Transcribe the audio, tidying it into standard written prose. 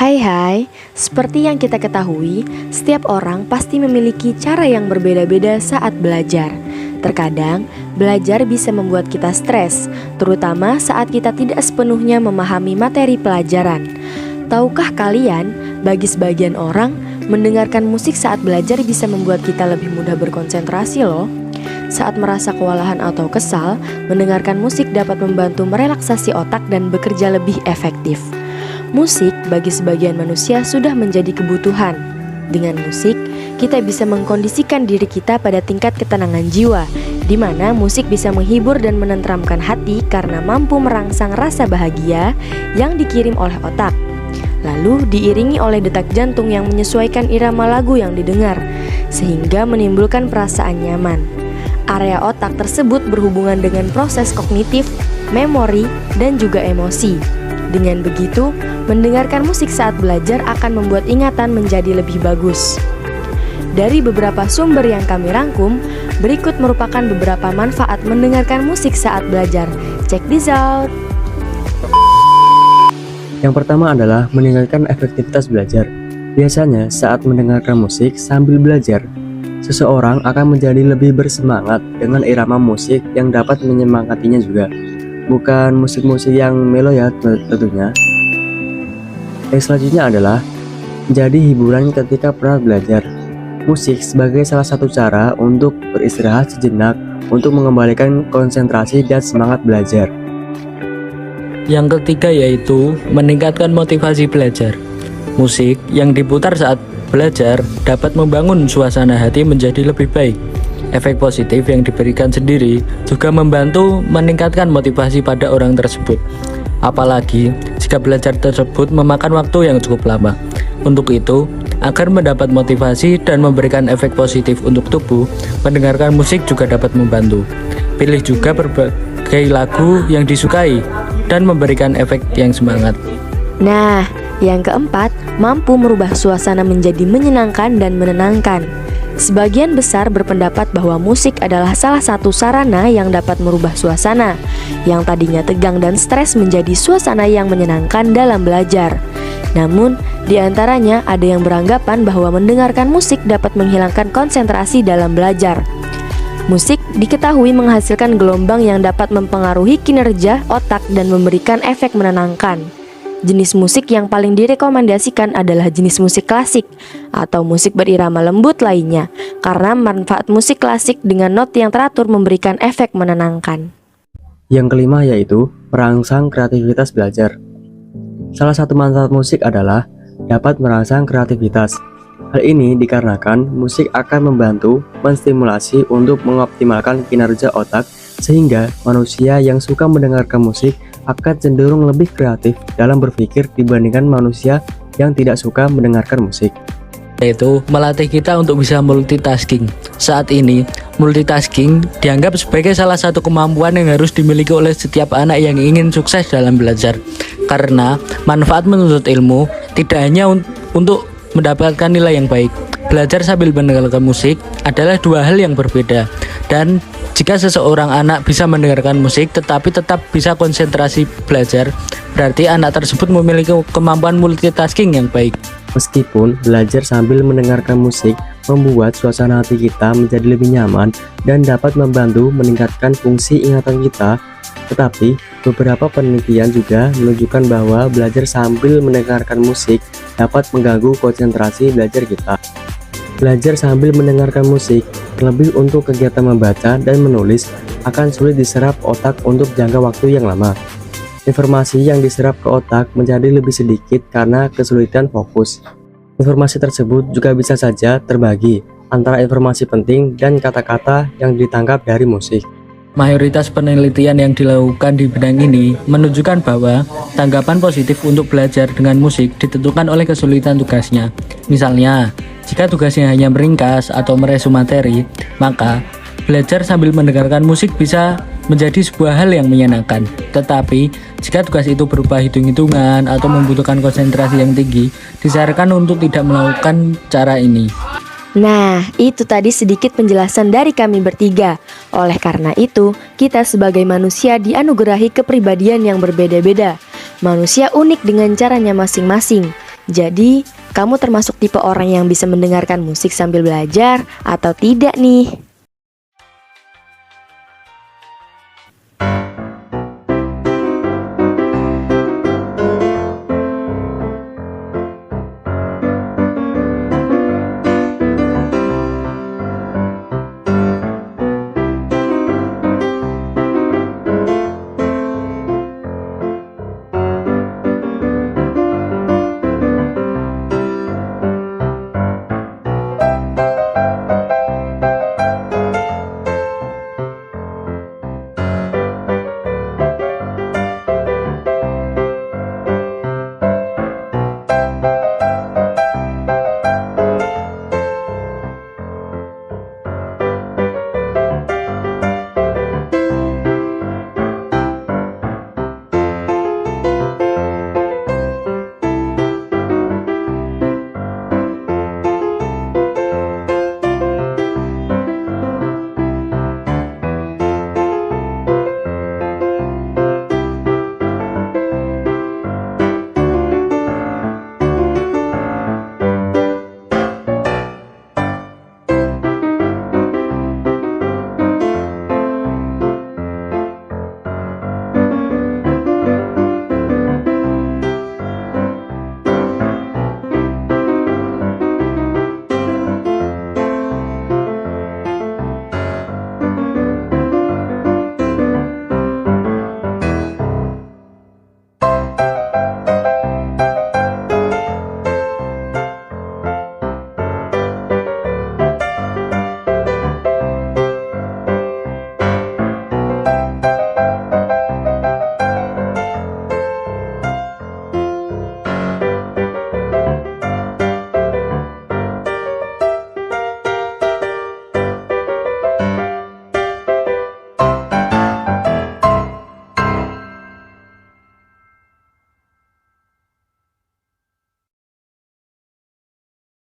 Hai, seperti yang kita ketahui, setiap orang pasti memiliki cara yang berbeda-beda saat belajar. Terkadang, belajar bisa membuat kita stres, terutama saat kita tidak sepenuhnya memahami materi pelajaran. Tahukah kalian, bagi sebagian orang, mendengarkan musik saat belajar bisa membuat kita lebih mudah berkonsentrasi loh. Saat merasa kewalahan atau kesal, mendengarkan musik dapat membantu merelaksasi otak dan bekerja lebih efektif. Musik bagi sebagian manusia sudah menjadi kebutuhan. Dengan musik, kita bisa mengkondisikan diri kita pada tingkat ketenangan jiwa, di mana musik bisa menghibur dan menenteramkan hati karena mampu merangsang rasa bahagia yang dikirim oleh otak. Lalu diiringi oleh detak jantung yang menyesuaikan irama lagu yang didengar, sehingga menimbulkan perasaan nyaman. Area otak tersebut berhubungan dengan proses kognitif, memori, dan juga emosi. Dengan begitu, mendengarkan musik saat belajar akan membuat ingatan menjadi lebih bagus. Dari beberapa sumber yang kami rangkum, berikut merupakan beberapa manfaat mendengarkan musik saat belajar. Check this out! Yang pertama adalah meningkatkan efektivitas belajar. Biasanya saat mendengarkan musik sambil belajar, seseorang akan menjadi lebih bersemangat dengan irama musik yang dapat menyemangatinya juga. Bukan musik-musik yang melo ya tentunya. Yang selanjutnya adalah menjadi hiburan ketika pernah belajar. Musik sebagai salah satu cara untuk beristirahat sejenak untuk mengembalikan konsentrasi dan semangat belajar. Yang ketiga yaitu meningkatkan motivasi belajar. Musik yang diputar saat belajar dapat membangun suasana hati menjadi lebih baik. Efek positif yang diberikan sendiri juga membantu meningkatkan motivasi pada orang tersebut. Apalagi jika belajar tersebut memakan waktu yang cukup lama. Untuk itu, agar mendapat motivasi dan memberikan efek positif untuk tubuh, mendengarkan musik juga dapat membantu. Pilih juga berbagai lagu yang disukai dan memberikan efek yang semangat. Nah, yang keempat, mampu merubah suasana menjadi menyenangkan dan menenangkan. Sebagian besar berpendapat bahwa musik adalah salah satu sarana yang dapat merubah suasana yang tadinya tegang dan stres menjadi suasana yang menyenangkan dalam belajar. Namun, di antaranya ada yang beranggapan bahwa mendengarkan musik dapat menghilangkan konsentrasi dalam belajar. Musik diketahui menghasilkan gelombang yang dapat mempengaruhi kinerja otak dan memberikan efek menenangkan. Jenis musik yang paling direkomendasikan adalah jenis musik klasik atau musik berirama lembut lainnya, karena manfaat musik klasik dengan not yang teratur memberikan efek menenangkan. Yang kelima yaitu merangsang kreativitas belajar. Salah satu manfaat musik adalah dapat merangsang kreativitas. Hal ini dikarenakan musik akan membantu menstimulasi untuk mengoptimalkan kinerja otak, sehingga manusia yang suka mendengarkan musik akan cenderung lebih kreatif dalam berpikir dibandingkan manusia yang tidak suka mendengarkan musik. Yaitu melatih kita untuk bisa multitasking. Saat ini, multitasking dianggap sebagai salah satu kemampuan yang harus dimiliki oleh setiap anak yang ingin sukses dalam belajar. Karena manfaat menuntut ilmu tidak hanya untuk mendapatkan nilai yang baik. Belajar sambil mendengarkan musik adalah dua hal yang berbeda. Dan jika seseorang anak bisa mendengarkan musik tetapi tetap bisa konsentrasi belajar, berarti anak tersebut memiliki kemampuan multitasking yang baik. Meskipun belajar sambil mendengarkan musik membuat suasana hati kita menjadi lebih nyaman dan dapat membantu meningkatkan fungsi ingatan kita, tetapi beberapa penelitian juga menunjukkan bahwa belajar sambil mendengarkan musik dapat mengganggu konsentrasi belajar kita. Belajar sambil mendengarkan musik, terlebih untuk kegiatan membaca dan menulis, akan sulit diserap otak untuk jangka waktu yang lama. Informasi yang diserap ke otak menjadi lebih sedikit karena kesulitan fokus. Informasi tersebut juga bisa saja terbagi antara informasi penting dan kata-kata yang ditangkap dari musik. Mayoritas penelitian yang dilakukan di bidang ini menunjukkan bahwa tanggapan positif untuk belajar dengan musik ditentukan oleh kesulitan tugasnya. Misalnya, jika tugasnya hanya meringkas atau meresum materi, maka belajar sambil mendengarkan musik bisa menjadi sebuah hal yang menyenangkan. Tetapi, jika tugas itu berupa hitung-hitungan atau membutuhkan konsentrasi yang tinggi, disarankan untuk tidak melakukan cara ini. Nah, itu tadi sedikit penjelasan dari kami bertiga. Oleh karena itu, kita sebagai manusia dianugerahi kepribadian yang berbeda-beda. Manusia unik dengan caranya masing-masing. Jadi, kamu termasuk tipe orang yang bisa mendengarkan musik sambil belajar atau tidak nih?